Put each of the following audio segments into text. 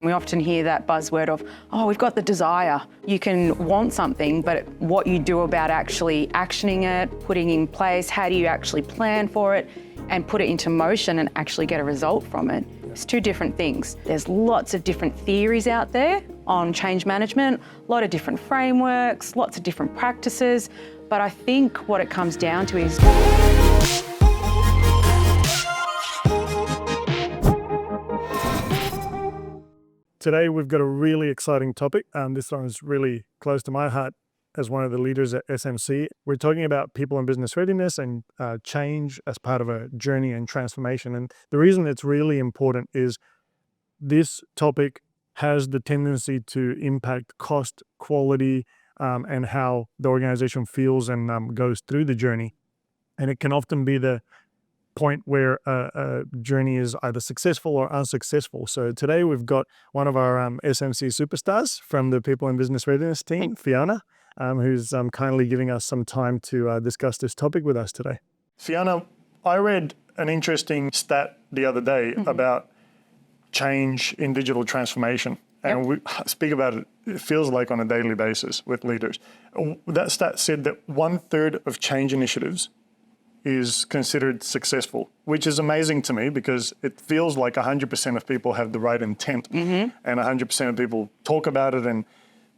We often hear that buzzword of, oh, we've got the desire. You can want something, but what you do about actually actioning it, putting in place, how do you actually plan for it and put it into motion and actually get a result from it? It's two different things. There's lots of different theories out there on change management, a lot of different frameworks, lots of different practices, but I think what it comes down to is Today we've got a really exciting topic. This one is really close to my heart as one of the leaders at SMC. We're talking about people and business readiness and change as part of a journey and transformation. And the reason it's really important is this topic has the tendency to impact cost, quality, and how the organization feels and goes through the journey. And it can often be the point where a journey is either successful or unsuccessful. So today we've got one of our SMC superstars from the People and Business Readiness team, Fiona, who's kindly giving us some time to discuss this topic with us today. Fiona, I read an interesting stat the other day about change in digital transformation. And we speak about it, it feels like on a daily basis with leaders. That stat said that 1/3 of change initiatives is considered successful, which is amazing to me because it feels like 100% of people have the right intent and 100% of people talk about it and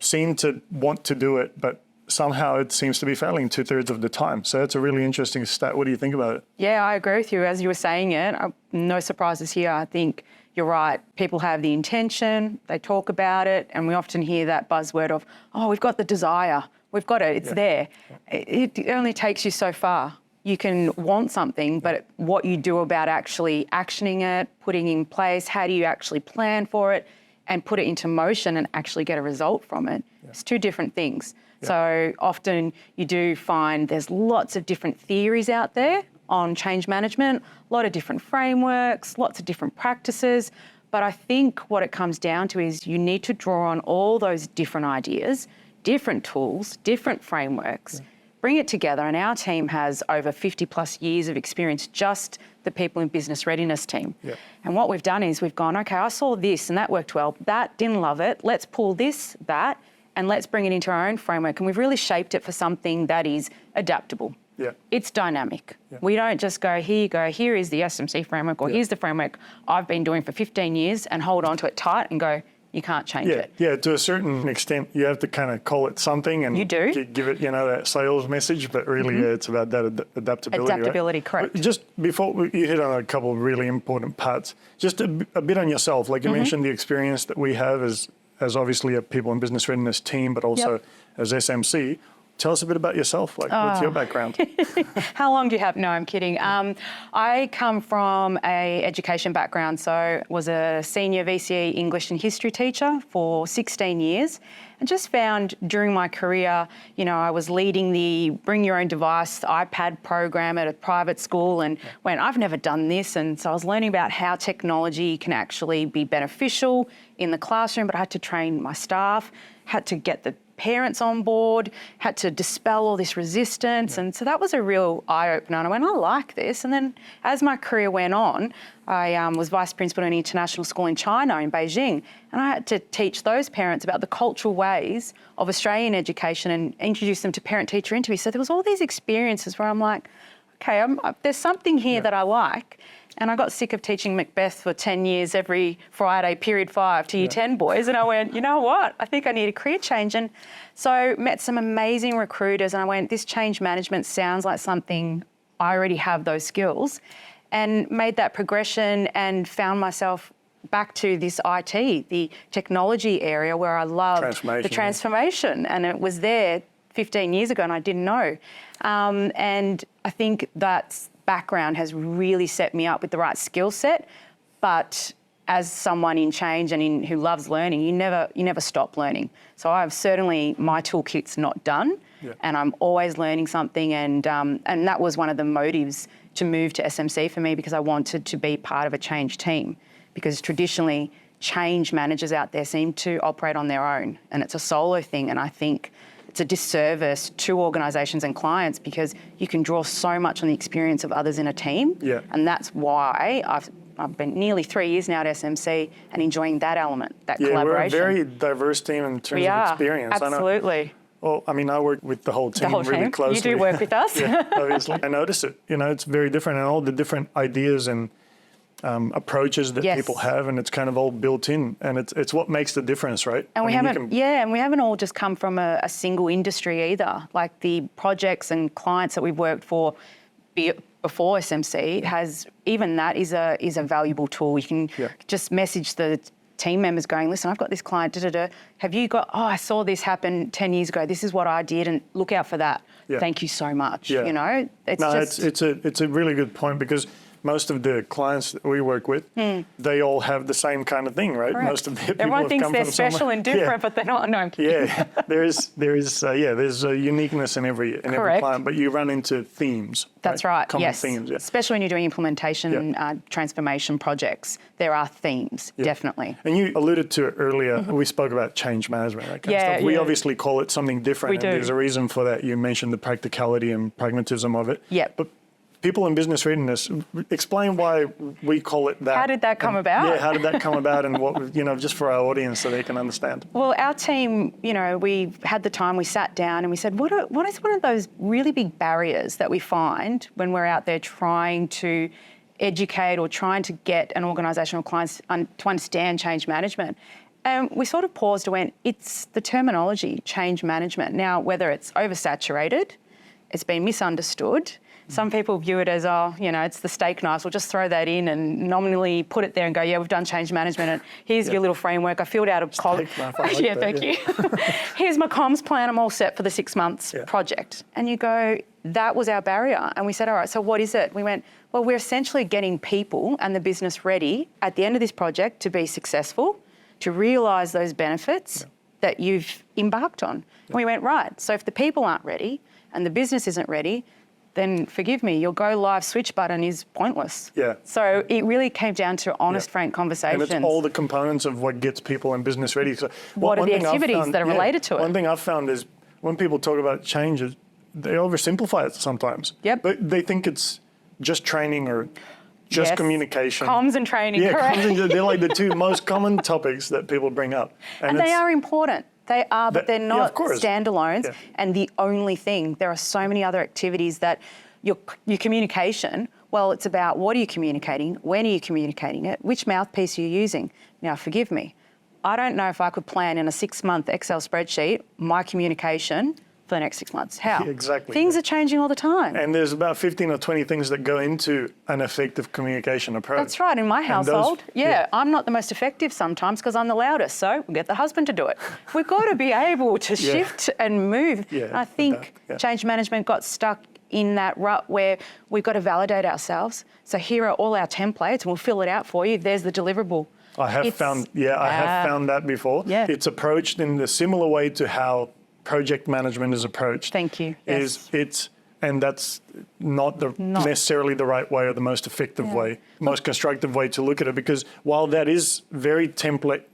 seem to want to do it, but somehow it seems to be failing 2/3 of the time. So that's a really interesting stat. What do you think about it? Yeah, I agree with you. As you were saying it, no surprises here. I think you're right. People have the intention, they talk about it, and we often hear that buzzword of, oh, we've got the desire, we've got it, it's there. It only takes you so far. You can want something, but what you do about actually actioning it, putting in place, how do you actually plan for it and put it into motion and actually get a result from it? It's two different things. So often you do find there's lots of different theories out there on change management, a lot of different frameworks, lots of different practices. But I think what it comes down to is you need to draw on all those different ideas, different tools, different frameworks, bring it together. And our team has over 50 plus years of experience, just the People in Business Readiness team. And what we've done is we've gone, okay, I saw this and that worked well, that didn't love it, let's pull this, that, and let's bring it into our own framework. And we've really shaped it for something that is adaptable. It's dynamic. We don't just go, here you go, here is the SMC framework, or here's the framework I've been doing for 15 years and hold on to it tight and go, you can't change it. Yeah, to a certain extent, you have to kind of call it something and you do. Give it, that sales message, but really it's about that adaptability. Adaptability, right? correct. Just before you hit on a couple of really important parts, just a bit on yourself. Like you mentioned, the experience that we have as obviously a People and Business Readiness team, but also as SMC. Tell us a bit about yourself. Like, what's your background? How long do you have? No, I'm kidding. I come from a education background, so was a senior VCE English and history teacher for 16 years, and just found during my career, I was leading the Bring Your Own Device iPad program at a private school, and went, I've never done this, and so I was learning about how technology can actually be beneficial in the classroom, but I had to train my staff, had to get the parents on board, had to dispel all this resistance. And so that was a real eye-opener. And I went, I like this. And then as my career went on, I was vice principal in an international school in China, in Beijing. And I had to teach those parents about the cultural ways of Australian education and introduce them to parent-teacher interviews. So there was all these experiences where I'm like, okay, there's something here that I like. And I got sick of teaching Macbeth for 10 years every Friday, period 5 to year 10 boys. And I went, you know what? I think I need a career change. And so met some amazing recruiters and I went, this change management sounds like something I already have those skills, and made that progression and found myself back to this IT, the technology area where I love the transformation. And it was there 15 years ago and I didn't know. And I think that's background has really set me up with the right skill set, but as someone in change and who loves learning, you never stop learning. So I've certainly, my toolkit's not done, and I'm always learning something, and that was one of the motives to move to SMC for me, because I wanted to be part of a change team, because traditionally change managers out there seem to operate on their own, and it's a solo thing, and I think it's a disservice to organisations and clients because you can draw so much on the experience of others in a team. And that's why I've I've been nearly 3 years now at SMC and enjoying that element, that Yeah, collaboration. we're a very diverse team in terms of experience. Absolutely. Well, I mean, I work with the whole team really closely. You do work with us. Yeah, obviously. I notice it. It's very different, and all the different ideas and approaches that people have, and it's kind of all built in, and it's what makes the difference, right? And we haven't all just come from a single industry either. Like the projects and clients that we've worked for before SMC is a valuable tool. You can just message the team members going, listen, I've got this client, have you got, I saw this happen 10 years ago, this is what I did, and look out for that. Thank you so much. Yeah. It's a really good point, because most of the clients that we work with, they all have the same kind of thing, right? Correct. Most of the people Everyone thinks they're special somewhere. and different, but they're not. No, I'm kidding. Yeah, there's a uniqueness in every client, but you run into themes. That's right. Common themes. Yeah. Especially when you're doing implementation, transformation projects, there are themes, definitely. And you alluded to it earlier. We spoke about change management, that kind of stuff. We obviously call it something different. We do. And there's a reason for that. You mentioned the practicality and pragmatism of it. Yeah. But people in business readiness, explain why we call it that. How did that come about? Yeah, how did that come about, and what, just for our audience so they can understand. Well, our team, we had the time, we sat down and we said, what is one of those really big barriers that we find when we're out there trying to educate or trying to get an organisation or clients to understand change management? And we sort of paused and went, it's the terminology, change management. Now, whether it's oversaturated, it's been misunderstood. Some people view it as, it's the steak knives. We'll just throw that in and nominally put it there and go, we've done change management, and here's your little framework. I filled out a thank you. Here's my comms plan. I'm all set for the 6 months project. And you go, that was our barrier. And we said, all right, so what is it? We went, well, we're essentially getting people and the business ready at the end of this project to be successful, to realise those benefits that you've embarked on. And we went, right, so if the people aren't ready and the business isn't ready, then forgive me, your go live switch button is pointless. Yeah. So it really came down to honest, frank conversations. And it's all the components of what gets people in business ready. So what are the activities that are related to it? One thing I've found is when people talk about changes, they oversimplify it sometimes. Yep. They think it's just training or just communication. Comms and training, correct. They're like the two most common topics that people bring up. And they are important. They are, but they're not standalones. Yeah. And the only thing, there are so many other activities that your communication, well, it's about what are you communicating, when are you communicating it, which mouthpiece are you using. Now, forgive me, I don't know if I could plan in a 6-month Excel spreadsheet my communication for the next 6 months. How? Exactly. Things are changing all the time. And there's about 15 or 20 things that go into an effective communication approach. That's right. In my household, I'm not the most effective sometimes because I'm the loudest. So we'll get the husband to do it. We've got to be able to shift and move. Yeah, I think change management got stuck in that rut where we've got to validate ourselves. So here are all our templates and we'll fill it out for you. There's the deliverable. I have found that before. Yeah. It's approached in a similar way to how project management is approached. Thank you. And that's not necessarily the right way or the most effective way, most constructive way to look at it, because while that is very template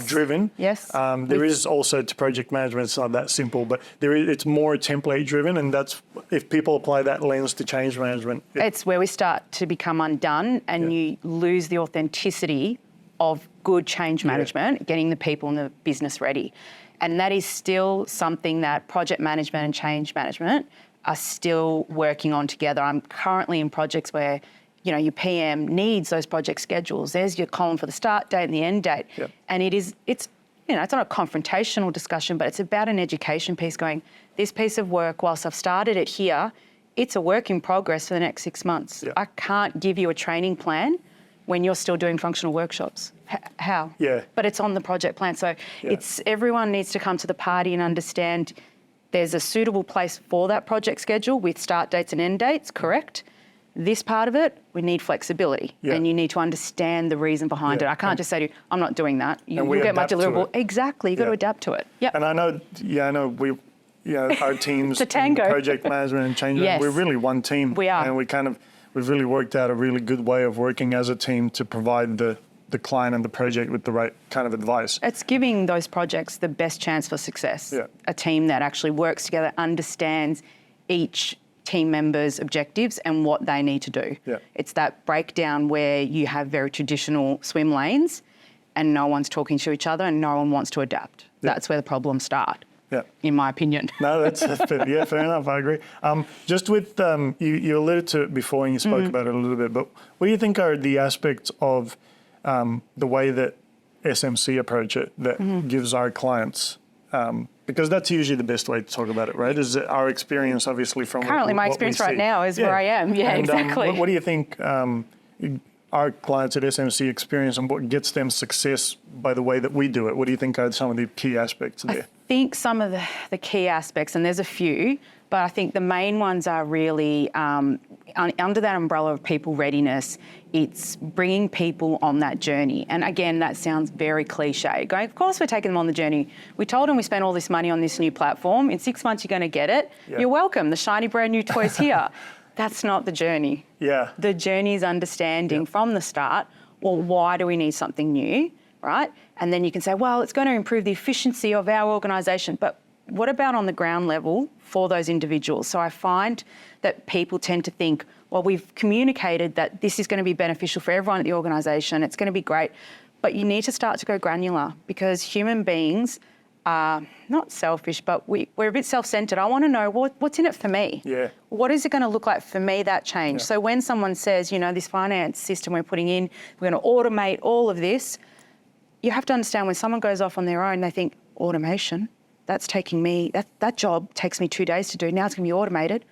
driven, there is also to project management, it's not that simple, but it's more template driven, and that's, if people apply that lens to change management. It's where we start to become undone and you lose the authenticity of good change management, getting the people and the business ready. And that is still something that project management and change management are still working on together. I'm currently in projects where, your PM needs those project schedules. There's your column for the start date and the end date. Yep. And it's not a confrontational discussion, but it's about an education piece going, this piece of work, whilst I've started it here, it's a work in progress for the next 6 months. Yep. I can't give you a training plan when you're still doing functional workshops. How? Yeah. But it's on the project plan. So everyone needs to come to the party and understand there's a suitable place for that project schedule with start dates and end dates, correct? This part of it, we need flexibility and you need to understand the reason behind it. I can't just say to you, I'm not doing that. You'll get my deliverable. Exactly, you've got to adapt to it. Yep. And I know our teams, project management and change, we're really one team. We are. And we've really worked out a really good way of working as a team to provide the client and the project with the right kind of advice. It's giving those projects the best chance for success. Yeah. A team that actually works together, understands each team members' objectives and what they need to do. Yeah. It's that breakdown where you have very traditional swim lanes and no one's talking to each other and no one wants to adapt. Yeah. That's where the problems start, Yeah. in my opinion. No, that's fair. Fair enough. I agree. Just with you alluded to it before and you spoke about it a little bit, but what do you think are the aspects of the way that SMC approach it that gives our clients? Because that's usually the best way to talk about it, right? Is our experience, obviously, from Currently, my experience right now is where I am. Yeah, and, exactly. What do you think our clients at SMC experience and what gets them success by the way that we do it? What do you think are some of the key aspects there? I think some of the key aspects, and there's a few, but I think the main ones are really under that umbrella of people readiness. It's bringing people on that journey. And again, that sounds very cliche. Going, of course, we're taking them on the journey. We told them we spent all this money on this new platform. In 6 months, you're going to get it. Yeah. You're welcome. The shiny brand new toy's here. That's not the journey. Yeah. The journey is understanding from the start, well, why do we need something new, right? And then you can say, well, it's going to improve the efficiency of our organisation. But what about on the ground level for those individuals? So I find that people tend to think, well, we've communicated that this is going to be beneficial for everyone at the organisation. It's going to be great. But you need to start to go granular because human beings are not selfish, but we're a bit self-centred. I want to know what's in it for me. Yeah. What is it going to look like for me, that change? Yeah. So when someone says, you know, this finance system we're putting in, we're going to automate all of this, you have to understand when someone goes off on their own, they think, automation, that's taking me, that job takes me 2 days to do. Now it's going to be automated.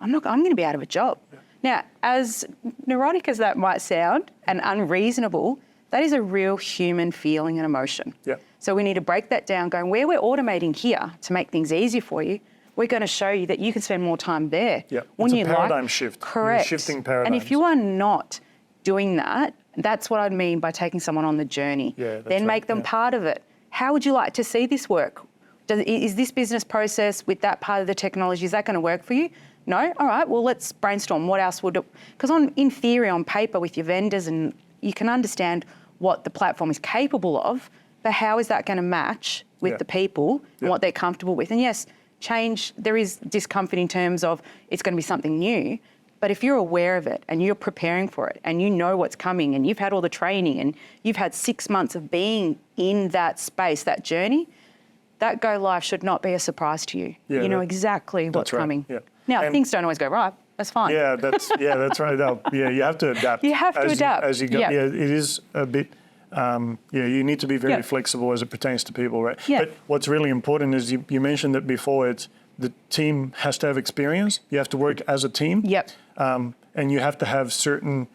I'm going to be out of a job. Yeah. Now, as neurotic as that might sound and unreasonable, that is a real human feeling and emotion. Yeah. So we need to break that down, going where we're automating here to make things easier for you, we're going to show you that you can spend more time there. Yeah. When it's a paradigm shift. Correct. You're shifting paradigms. And if you are not doing that, that's what I'd mean by taking someone on the journey. Yeah, that's then right. make them part of it. How would you like to see this work? Is this business process with that part of the technology, is that going to work for you? No? All right, well, let's brainstorm. What else would it... Because in theory, on paper, with your vendors, and you can understand what the platform is capable of, but how is that going to match with the people and what they're comfortable with? And yes, change, there is discomfort in terms of it's going to be something new, but if you're aware of it and you're preparing for it and you know what's coming and you've had all the training and you've had 6 months of being in that space, that journey, that go live should not be a surprise to you. Yeah, you know exactly what's right. coming. Yeah. Now, And things don't always go right. That's fine. Yeah, that's right. Yeah, you have to adapt. You have to adapt. As you go. Yeah. Yeah, it is a bit. You need to be very flexible as it pertains to people, right? Yeah. But what's really important is you mentioned it before. It's the team has to have experience. You have to work as a team. Yep. And you have to have certain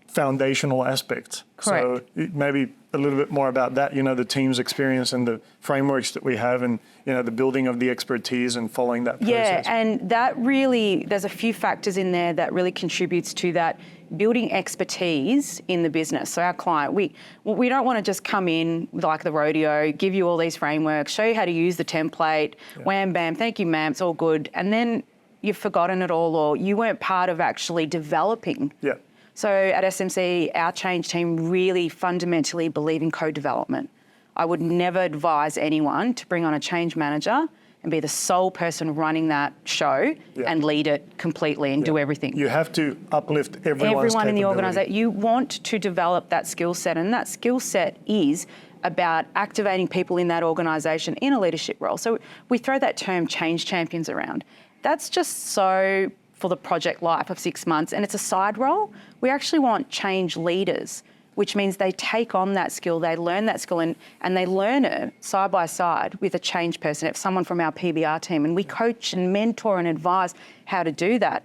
foundational aspects. Correct. So maybe a little bit more about that, the team's experience and the frameworks that we have and, the building of the expertise and following that process. Yeah, and that really, there's a few factors in there that really contributes to that building expertise in the business. So our client, we don't want to just come in like the rodeo, give you all these frameworks, show you how to use the template, wham, bam, thank you, ma'am, it's all good. And then you've forgotten it all or you weren't part of actually developing. Yeah. So at SMC, our change team really fundamentally believe in co-development. I would never advise anyone to bring on a change manager and be the sole person running that show and lead it completely and do everything. You have to uplift everyone in the organisation. You want to develop that skill set, and that skill set is about activating people in that organisation in a leadership role. So we throw that term change champions around. That's just so for the project life of 6 months, and it's a side role. We actually want change leaders, which means they take on that skill, they learn that skill, and they learn it side by side with a change person, if someone from our PBR team, and we coach and mentor and advise how to do that.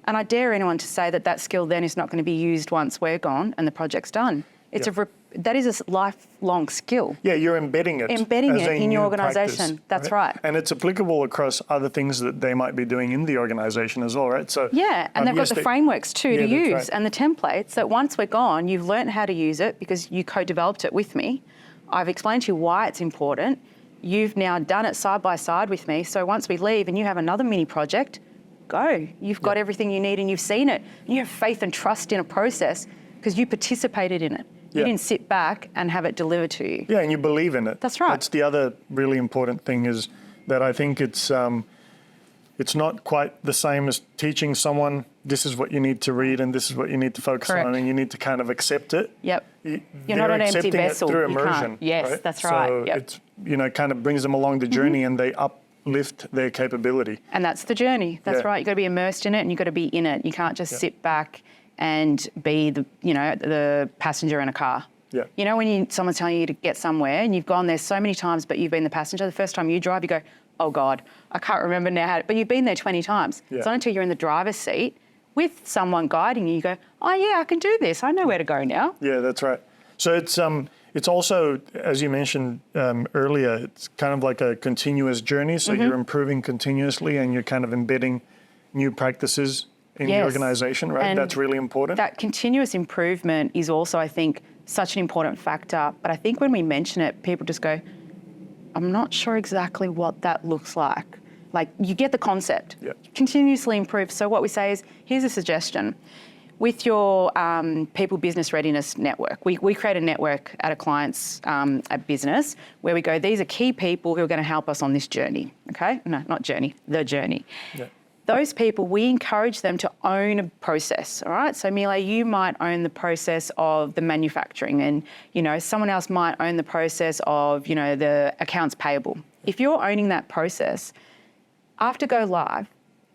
And I dare anyone to say that that skill then is not going to be used once we're gone and the project's done. It's that is a lifelong skill. Yeah, you're embedding it. Embedding it in your organisation. Practice, That's right. And it's applicable across other things that they might be doing in the organisation as well, right? So yeah, and they've got the frameworks too to use right. and the templates that once we're gone, you've learned how to use it because you co-developed it with me. I've explained to you why it's important. You've now done it side by side with me. So once we leave and you have another mini project, go. You've got everything you need and you've seen it. And you have faith and trust in a process because you participated in it. You didn't sit back and have it delivered to you. Yeah, and you believe in it. That's right. That's the other really important thing is that I think it's it's not quite the same as teaching someone this is what you need to read and this is what you need to focus Correct. on, and you need to kind of accept it. Yep. You're They're not an empty accepting vessel. it through You immersion. can't. Yes, right? that's right. So Yep. it's, kind of brings them along the journey and they uplift their capability. And that's the journey. That's Yeah. right. You've got to be immersed in it and you've got to be in it. You can't just sit back and be the passenger in a car. Yeah. You know, when someone's telling you to get somewhere and you've gone there so many times, but you've been the passenger, the first time you drive, you go, oh God, I can't remember now but you've been there 20 times. Yeah. It's not until you're in the driver's seat with someone guiding you, you go, oh yeah, I can do this. I know where to go now. Yeah, that's right. So it's also, as you mentioned earlier, it's kind of like a continuous journey. So you're improving continuously and you're kind of embedding new practices in the organization, right? And that's really important. That continuous improvement is also, I think, such an important factor. But I think when we mention it, people just go, I'm not sure exactly what that looks like. Like, you get the concept. Yeah. Continuously improve. So what we say is, here's a suggestion. With your People Business Readiness Network, we create a network at a client's business where we go, these are key people who are going to help us on this journey, okay? No, not journey, the journey. Yeah. Those people, we encourage them to own a process, all right? So Mile, you might own the process of the manufacturing and, someone else might own the process of, the accounts payable. If you're owning that process, after go live,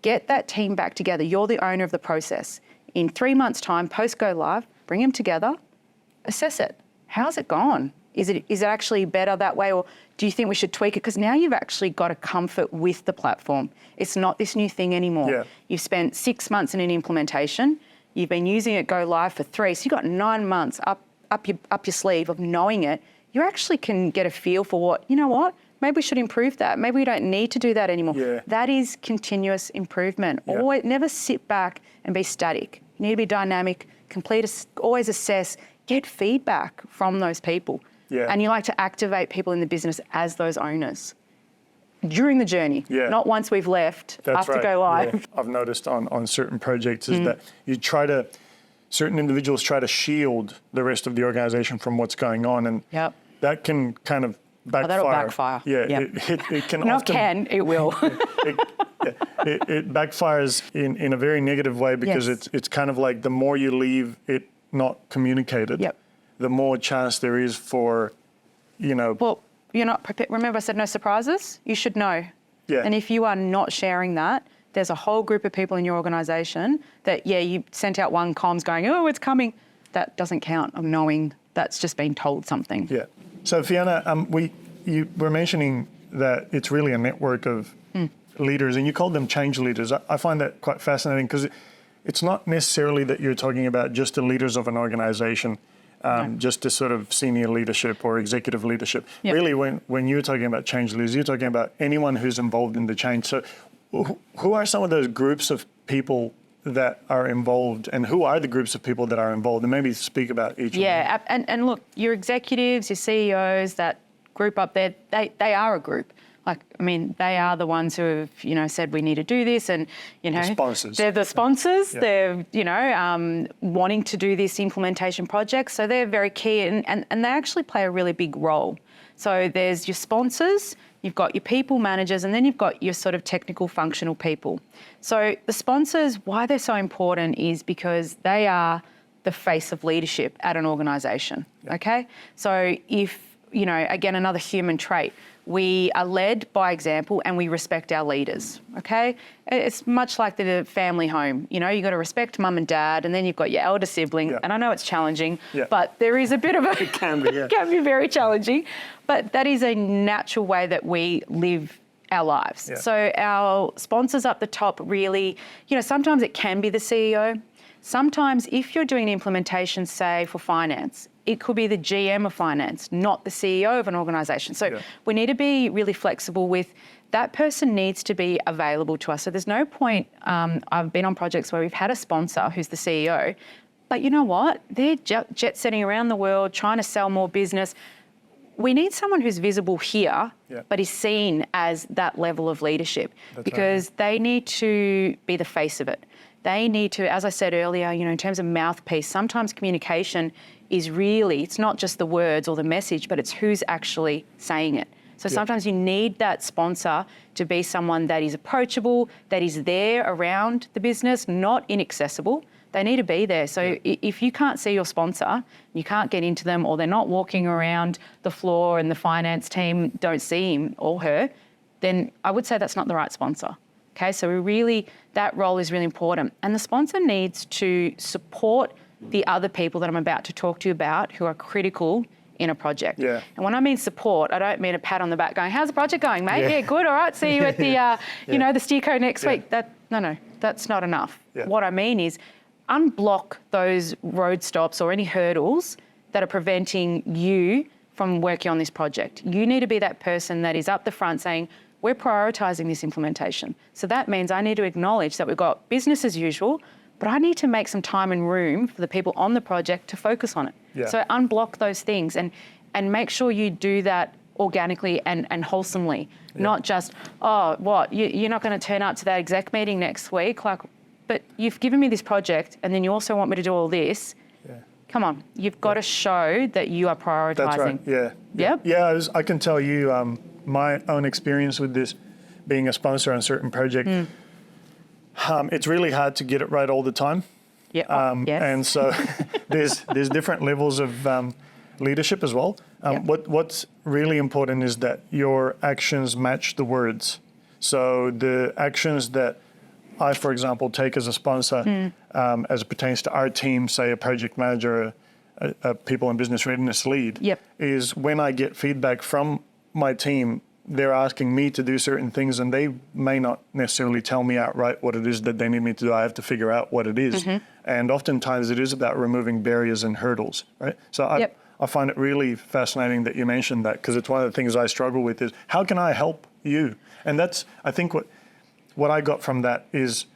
get that team back together. You're the owner of the process. In 3 months' time, post go live, bring them together, assess it. How's it gone? Is it actually better that way, or do you think we should tweak it? Because now you've actually got a comfort with the platform. It's not this new thing anymore. Yeah. You've spent 6 months in an implementation. You've been using it go live for 3, so you've got 9 months up your sleeve of knowing it. You actually can get a feel for what, maybe we should improve that. Maybe we don't need to do that anymore. Yeah. That is continuous improvement. Yeah. Always, never sit back and be static. You need to be dynamic, always assess, get feedback from those people. Yeah. And you like to activate people in the business as those owners during the journey, not once we've left after go live. Yeah. I've noticed on certain projects is that certain individuals try to shield the rest of the organization from what's going on, and that can kind of backfire. That'll backfire. Yeah, it can often... it will. It backfires in a very negative way because it's kind of like the more you leave it not communicated, the more chance there is for, Well, you're not prepared. Remember I said no surprises? You should know. Yeah. And if you are not sharing that, there's a whole group of people in your organisation that, you sent out one comms going, oh, it's coming. That doesn't count of knowing that's just been told something. Yeah. So Fiona, you were mentioning that it's really a network of leaders, and you called them change leaders. I find that quite fascinating because it's not necessarily that you're talking about just the leaders of an organisation, just the sort of senior leadership or executive leadership. Yep. Really, when you're talking about change leaders, you're talking about anyone who's involved in the change. So who are some of those groups of people that are involved, and who are the groups of people that are involved? And maybe speak about each of them. Yeah, and look, your executives, your CEOs, that group up there, they are a group. They are the ones who have, said we need to do this, and The sponsors. They're the sponsors. Yeah. They're wanting to do this implementation project, so they're very key, and they actually play a really big role. So there's your sponsors, you've got your people managers, and then you've got your sort of technical functional people. So the sponsors, why they're so important is because they are the face of leadership at an organisation. Yeah. Okay, so if again, another human trait. We are led by example and we respect our leaders, okay? It's much like the family home. You've got to respect mum and dad, and then you've got your elder sibling. And I know it's challenging, but there is a bit of a... It can be, yeah. It can be very challenging. But that is a natural way that we live our lives. Yeah. So our sponsors up the top really, sometimes it can be the CEO. Sometimes if you're doing an implementation, say, for finance, it could be the GM of finance, not the CEO of an organisation. So we need to be really flexible with that person needs to be available to us. So there's no point, I've been on projects where we've had a sponsor who's the CEO, but you know what? They're jet setting around the world, trying to sell more business. We need someone who's visible here, but is seen as that level of leadership. That's because they need to be the face of it. They need to, as I said earlier, in terms of mouthpiece, sometimes communication is really, it's not just the words or the message, but it's who's actually saying it. So sometimes you need that sponsor to be someone that is approachable, that is there around the business, not inaccessible. They need to be there. So if you can't see your sponsor, you can't get into them, or they're not walking around the floor and the finance team don't see him or her, then I would say that's not the right sponsor. Okay, so that role is really important. And the sponsor needs to support the other people that I'm about to talk to you about who are critical in a project. Yeah. And when I mean support, I don't mean a pat on the back going, how's the project going, mate? Yeah, good, all right, see you at the, the steerco next week. No, that's not enough. Yeah. What I mean is unblock those road stops or any hurdles that are preventing you from working on this project. You need to be that person that is up the front saying, we're prioritising this implementation. So that means I need to acknowledge that we've got business as usual, but I need to make some time and room for the people on the project to focus on it. Yeah. So unblock those things and make sure you do that organically and wholesomely, not just, you're not going to turn up to that exec meeting next week, like, but you've given me this project and then you also want me to do all this. Yeah. Come on, you've got to show that you are prioritising. That's right, yeah. Yep. Yeah, I can tell you my own experience with this, being a sponsor on a certain project, it's really hard to get it right all the time. Yeah. Yes. And so there's different levels of leadership as well. What's really important is that your actions match the words. So the actions that I, for example, take as a sponsor, as it pertains to our team, say a project manager, a people and business readiness lead, is when I get feedback from my team, they're asking me to do certain things and they may not necessarily tell me outright what it is that they need me to do. I have to figure out what it is. And oftentimes it is about removing barriers and hurdles, right? So I find it really fascinating that you mentioned that, because it's one of the things I struggle with is, how can I help you? And that's, I think what I got from that is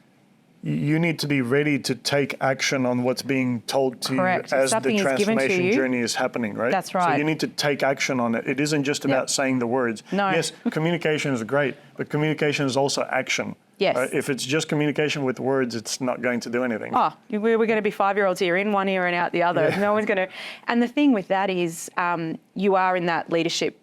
you need to be ready to take action on what's being told to Correct. you as Something the is given to transformation you. journey is happening, right? That's right. So you need to take action on it. It isn't just about saying the words. No. Yes, communication is great, but communication is also action. Yes. Right? If it's just communication with words, it's not going to do anything. Oh, we're going to be 5-year-olds here, in one ear and out the other. Yeah. No one's going to. And the thing with that is you are in that leadership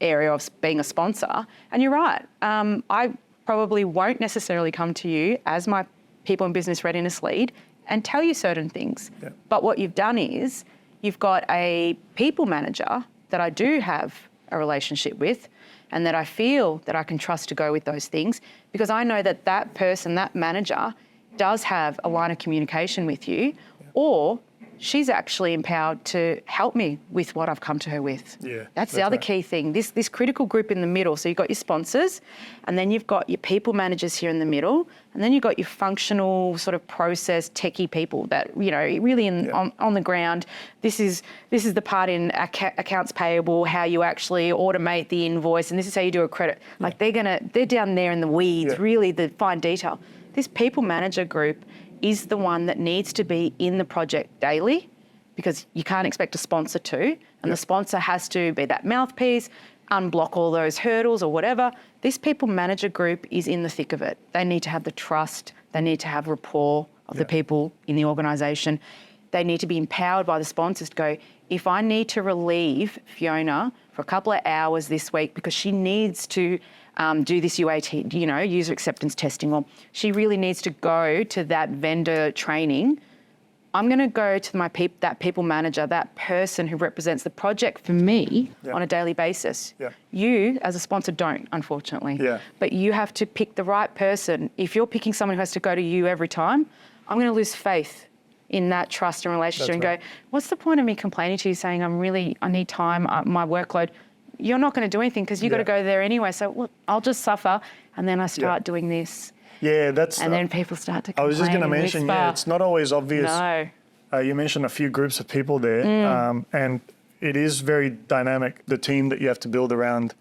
area of being a sponsor. And you're right. I probably won't necessarily come to you as my people and business readiness lead and tell you certain things. Yeah. But what you've done is you've got a people manager that I do have a relationship with and that I feel that I can trust to go with those things, because I know that that person, that manager, does have a line of communication with you, or she's actually empowered to help me with what I've come to her with. Yeah, that's the other right. key thing. This critical group in the middle. So you've got your sponsors, and then you've got your people managers here in the middle, and then you've got your functional sort of process techie people that, you know, really on the ground. This is the part in accounts payable, how you actually automate the invoice, and this is how you do a credit. Like they're down there in the weeds, really the fine detail. This people manager group is the one that needs to be in the project daily, because you can't expect a sponsor to, and the sponsor has to be that mouthpiece, unblock all those hurdles or whatever. This people manager group is in the thick of it. They need to have the trust, they need to have rapport of the people in the organisation. They need to be empowered by the sponsors to go, if I need to relieve Fiona for a couple of hours this week because she needs to do this UAT, user acceptance testing, or she really needs to go to that vendor training, I'm going to go to that people manager, that person who represents the project for me on a daily basis. Yeah. You, as a sponsor, don't, unfortunately. Yeah. But you have to pick the right person. If you're picking someone who has to go to you every time, I'm going to lose faith in that trust and relationship and go, what's the point of me complaining to you saying I need time, my workload? You're not going to do anything because you've got to go there anyway. So look, I'll just suffer, and then I start doing this. Yeah, that's... And then people start to complain. I was just going to mention, it's not always obvious. No. You mentioned a few groups of people there, and it is very dynamic, the team that you have to build around,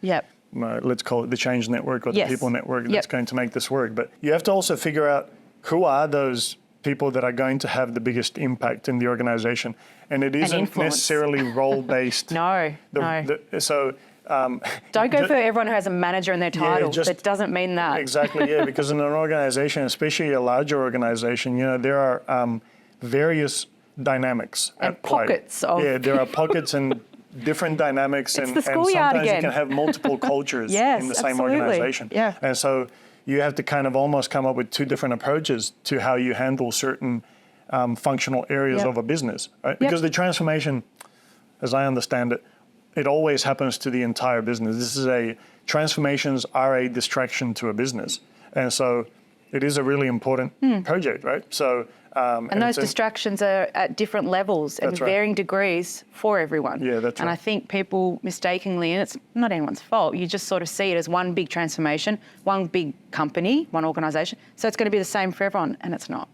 let's call it the change network or the people network that's going to make this work. But you have to also figure out who are those people that are going to have the biggest impact in the organisation. And it isn't necessarily role-based. No. Don't go for everyone who has a manager in their title. That doesn't mean that. Exactly, because in an organisation, especially a larger organisation, there are various dynamics and at play. Pockets of... Yeah, there are pockets and different dynamics, It's and the schoolyard sometimes again. you can have multiple cultures Yes, in the same absolutely. organization. Yeah. And so you have to kind of almost come up with two different approaches to how you handle certain functional areas of a business, right? Because the transformation, as I understand it, it always happens to the entire business. Transformations are a distraction to a business. And so it is a really important project, right? So, and those distractions are at different levels and varying degrees for everyone. Yeah, that's right. And I think people mistakenly, and it's not anyone's fault, you just sort of see it as one big transformation, one big company, one organisation. So it's going to be the same for everyone, and it's not.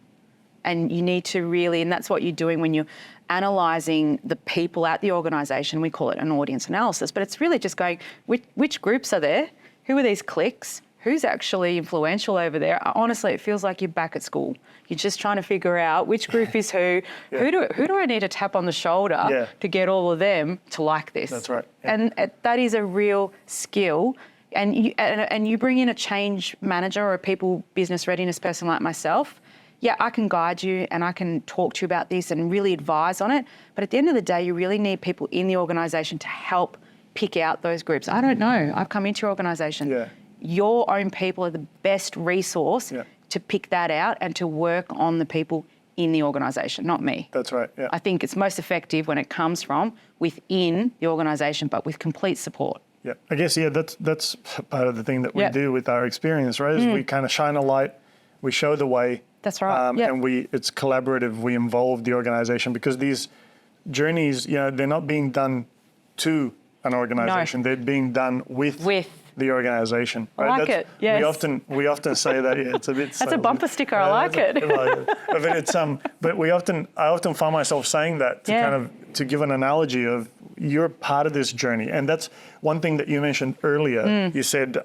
And you need to really, and that's what you're doing when you're analysing the people at the organisation. We call it an audience analysis, but it's really just going, which groups are there? Who are these cliques? Who's actually influential over there? Honestly, it feels like you're back at school. You're just trying to figure out which group is who. Who do I need to tap on the shoulder to get all of them to like this? That's right. Yeah. And that is a real skill. And you bring in a change manager or a people business readiness person like myself. Yeah, I can guide you and I can talk to you about this and really advise on it. But at the end of the day, you really need people in the organisation to help pick out those groups. I don't know. I've come into your organisation. Yeah. Your own people are the best resource to pick that out and to work on the people in the organisation, not me. That's right, yeah. I think it's most effective when it comes from within the organisation, but with complete support. Yeah, I guess, that's part of the thing that we do with our experience, right? Is we kind of shine a light, we show the way. That's right. And it's collaborative, we involve the organisation, because these journeys, they're not being done to an organisation, they're being done with the organisation. Right? I like it. Yes. We often say that. Yeah, it's a bit. That's a bumper sticker. I like it. But I often find myself saying that to give an analogy of you're part of this journey, and that's one thing that you mentioned earlier. You said,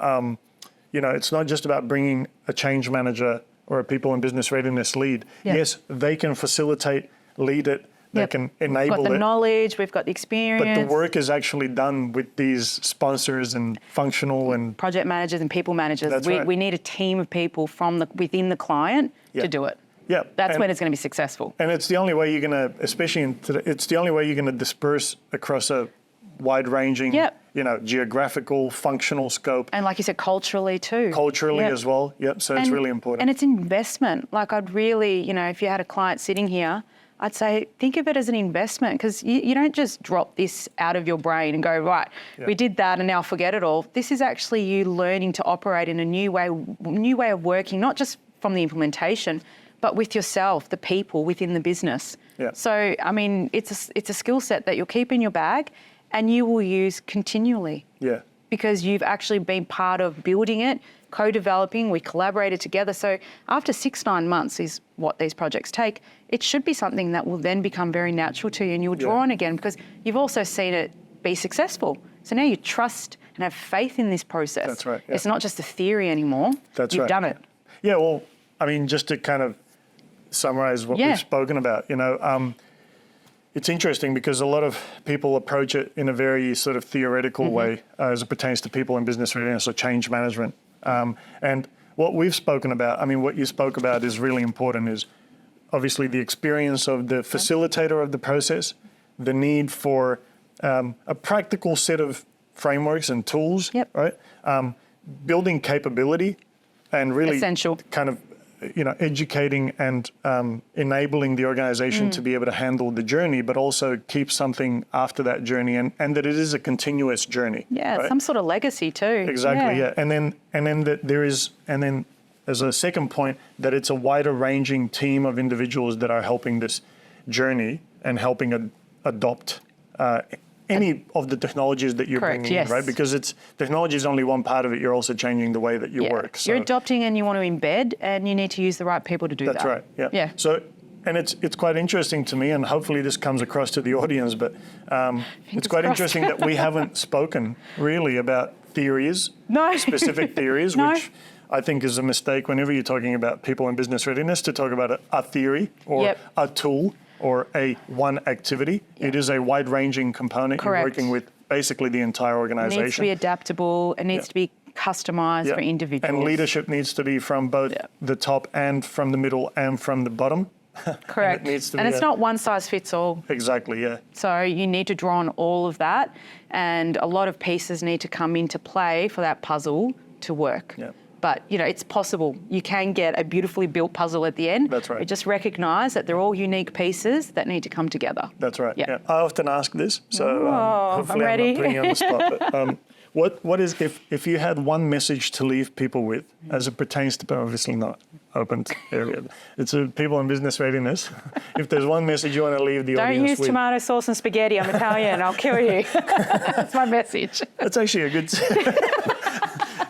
it's not just about bringing a change manager or a people and business readiness lead. Yes, they can facilitate, lead it. They can enable it. We've got the knowledge, we've got the experience. But the work is actually done with these sponsors and functional and project managers and people managers. That's we need a team of people from within the client to do it. Yeah, that's when it's going to be successful. And it's the only way you're going to, it's the only way you're going to disperse across a wide-ranging, geographical, functional scope. And like you said, culturally too. Culturally as well. Yep. So it's really important. And it's investment. Like I'd really, if you had a client sitting here, I'd say, think of it as an investment, because you don't just drop this out of your brain and go, right, we did that and now forget it all. This is actually you learning to operate in a new way of working, not just from the implementation, but with yourself, the people within the business. Yeah. So, I mean, it's a skill set that you'll keep in your bag and you will use continually. Yeah. Because you've actually been part of building it, co-developing, we collaborated together. So after 6-9 months is what these projects take, it should be something that will then become very natural to you and you'll draw on again because you've also seen it be successful. So now you trust and have faith in this process. That's right. Yeah. It's not just a theory anymore. You've done it. Yeah, well, I mean, just to kind of summarize what we've spoken about, it's interesting because a lot of people approach it in a very sort of theoretical way as it pertains to people in business readiness or change management. And what we've spoken about, what you spoke about is really important, is obviously the experience of the facilitator of the process, the need for a practical set of frameworks and tools, right? Building capability and really essential. Kind of educating and enabling the organization to be able to handle the journey, but also keep something after that journey, and that it is a continuous journey. Yeah, right? some sort of legacy too. Exactly. Yeah. And then that there is, and then as a second point, that it's a wider ranging team of individuals that are helping this journey and helping adopt any of the technologies that you're bringing in, right? Because technology is only one part of it. You're also changing the way that you work. So you're adopting and you want to embed, and you need to use the right people to do that. That's right. Yeah. So, and it's quite interesting to me, and hopefully this comes across to the audience, but it's quite interesting that we haven't spoken really about theories, specific theories, which I think is a mistake whenever you're talking about people in business readiness to talk about a theory or a tool or one activity. It is a wide-ranging component. You're working with basically the entire organization. It needs to be adaptable. It needs to be customized for individuals. And leadership needs to be from both the top and from the middle and from the bottom. Correct. It needs to And be it's not one size fits all. Exactly, yeah. So you need to draw on all of that, and a lot of pieces need to come into play for that puzzle to work. Yeah. But, it's possible. You can get a beautifully built puzzle at the end. That's right. You just recognise that they're all unique pieces that need to come together. That's right. Yeah. Yeah. I often ask this, so hopefully I'm ready. not putting you on the spot. But, what is if you had one message to leave people with, as it pertains to, obviously not open area, it's a people in business readiness. If there's one message you want to leave the Don't audience use with, tomato sauce and spaghetti. I'm Italian. I'll kill you. That's my message. that's actually a good.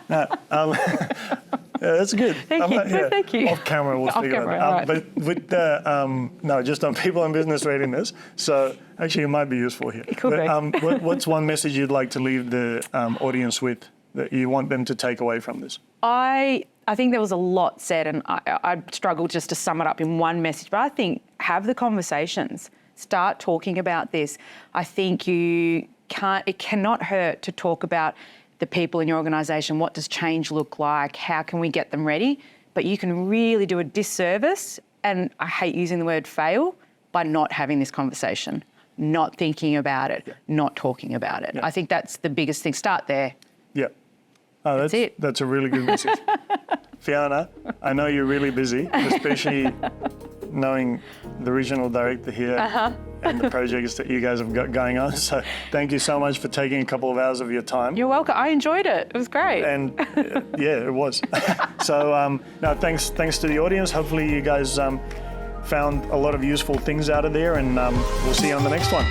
No, yeah, that's good. Thank you. Thank you. Off camera, we'll speak about that. Right. But with the no, just on people in business readiness. So actually, it might be useful here. It could be. What's one message you'd like to leave the audience with that you want them to take away from this? I think there was a lot said, and I struggled just to sum it up in one message. But I think have the conversations. Start talking about this. I think it cannot hurt to talk about the people in your organisation. What does change look like? How can we get them ready? But you can really do a disservice, and I hate using the word fail, by not having this conversation, not thinking about it, not talking about it. Yeah. I think that's the biggest thing. Start there. Yeah. Oh, that's it. That's a really good message. Fiona, I know you're really busy, especially knowing the regional director here and the projects that you guys have got going on. So thank you so much for taking a couple of hours of your time. You're welcome. I enjoyed it. It was great. And yeah, it was. So no, thanks to the audience. Hopefully you guys found a lot of useful things out of there, and we'll see you on the next one.